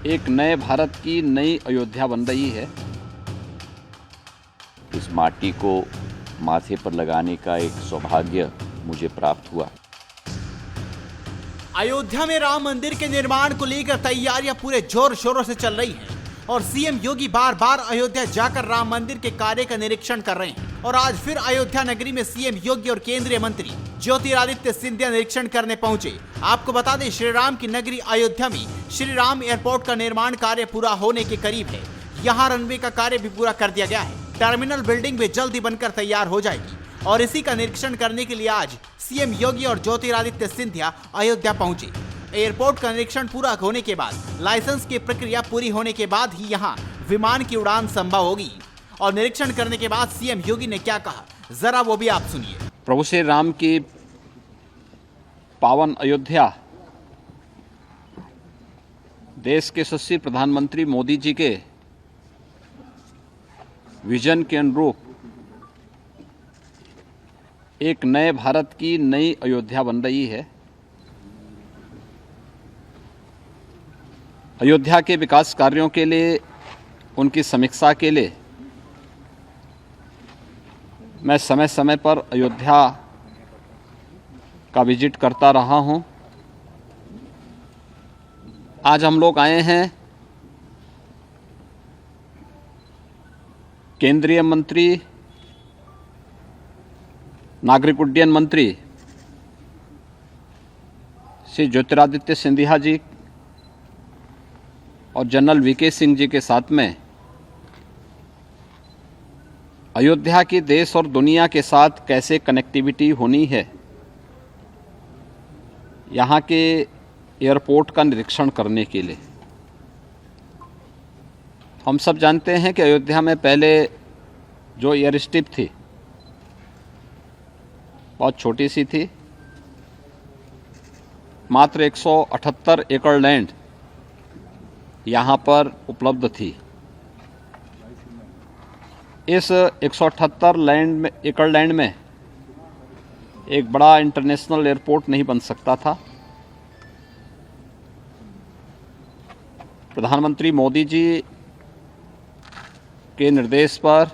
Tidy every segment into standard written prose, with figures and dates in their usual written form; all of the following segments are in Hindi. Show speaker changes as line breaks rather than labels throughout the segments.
एक नए भारत की नई अयोध्या बन रही है।
इस माटी को माथे पर लगाने का एक सौभाग्य मुझे प्राप्त हुआ।
अयोध्या में राम मंदिर के निर्माण को लेकर तैयारियां पूरे जोर शोरों से चल रही हैं और सीएम योगी बार बार अयोध्या जाकर राम मंदिर के कार्य का निरीक्षण कर रहे हैं। और आज फिर अयोध्या नगरी में सीएम योगी और केंद्रीय मंत्री ज्योतिरादित्य सिंधिया निरीक्षण करने पहुंचे। आपको बता दें, श्री राम की नगरी अयोध्या में श्री राम एयरपोर्ट का निर्माण कार्य पूरा होने के करीब है। यहाँ रनवे का कार्य भी पूरा कर दिया गया है। टर्मिनल बिल्डिंग भी जल्दी बनकर तैयार हो जाएगी और इसी का निरीक्षण करने के लिए आज सीएम योगी और ज्योतिरादित्य सिंधिया अयोध्या पहुंचे। एयरपोर्ट का निरीक्षण पूरा होने के बाद लाइसेंस की प्रक्रिया पूरी होने के बाद ही यहां विमान की उड़ान संभव होगी। और निरीक्षण करने के बाद सीएम योगी ने क्या कहा, जरा वो भी आप सुनिए।
प्रभु श्री राम की पावन अयोध्या देश के यशस्वी प्रधानमंत्री मोदी जी के विजन के अनुरूप एक नए भारत की नई अयोध्या बन रही है। अयोध्या के विकास कार्यों के लिए, उनकी समीक्षा के लिए मैं समय समय पर अयोध्या का विजिट करता रहा हूं। आज हम लोग आए हैं केंद्रीय मंत्री, नागरिक उड्डयन मंत्री श्री ज्योतिरादित्य सिंधिया जी और जनरल वीके सिंह जी के साथ में अयोध्या की देश और दुनिया के साथ कैसे कनेक्टिविटी होनी है, यहाँ के एयरपोर्ट का निरीक्षण करने के लिए। हम सब जानते हैं कि अयोध्या में पहले जो एयर स्ट्रिप थी बहुत छोटी सी थी, मात्र 178 एकड़ लैंड यहाँ पर उपलब्ध थी। इस 178 एकड़ लैंड में एक बड़ा इंटरनेशनल एयरपोर्ट नहीं बन सकता था। प्रधानमंत्री मोदी जी के निर्देश पर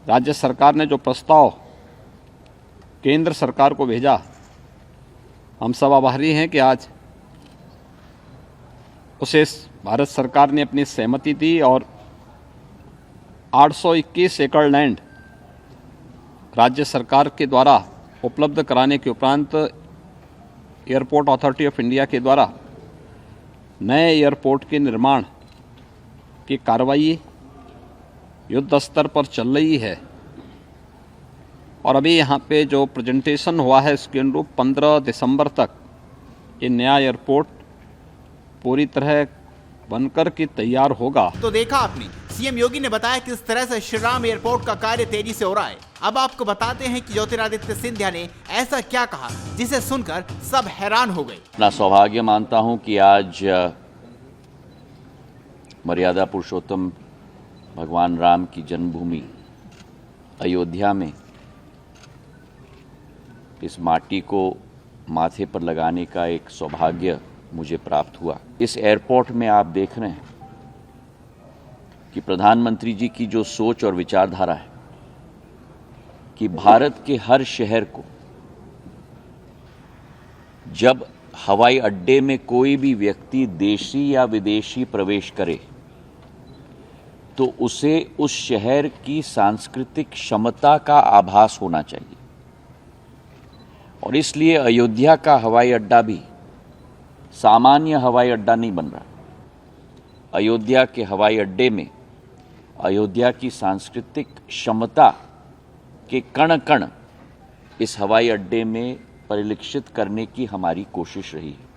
राज्य सरकार ने जो प्रस्ताव केंद्र सरकार को भेजा, हम सब आभारी हैं कि आज उसे भारत सरकार ने अपनी सहमति दी और 821 एकड़ लैंड राज्य सरकार के द्वारा उपलब्ध कराने के उपरांत एयरपोर्ट अथॉरिटी ऑफ इंडिया के द्वारा नए एयरपोर्ट के निर्माण की कार्रवाई युद्ध स्तर पर चल रही है। और अभी यहाँ पे जो प्रेजेंटेशन हुआ है इसके अनुरूप 15 दिसंबर तक ये नया एयरपोर्ट पूरी तरह बनकर के तैयार होगा।
तो देखा आपने, सीएम योगी ने बताया किस तरह से श्री राम एयरपोर्ट का कार्य तेजी से हो रहा है। अब आपको बताते हैं कि ज्योतिरादित्य सिंधिया ने ऐसा क्या कहा जिसे सुनकर सब हैरान हो गए।
अपना सौभाग्य मानता हूं कि आज मर्यादा पुरुषोत्तम भगवान राम की जन्मभूमि अयोध्या में इस माटी को माथे पर लगाने का एक सौभाग्य मुझे प्राप्त हुआ। इस एयरपोर्ट में आप देख रहे हैं कि प्रधानमंत्री जी की जो सोच और विचारधारा है कि भारत के हर शहर को जब हवाई अड्डे में कोई भी व्यक्ति देशी या विदेशी प्रवेश करे तो उसे उस शहर की सांस्कृतिक क्षमता का आभास होना चाहिए। और इसलिए अयोध्या का हवाई अड्डा भी सामान्य हवाई अड्डा नहीं बन रहा। अयोध्या के हवाई अड्डे में अयोध्या की सांस्कृतिक क्षमता के कण कण इस हवाई अड्डे में परिलक्षित करने की हमारी कोशिश रही है।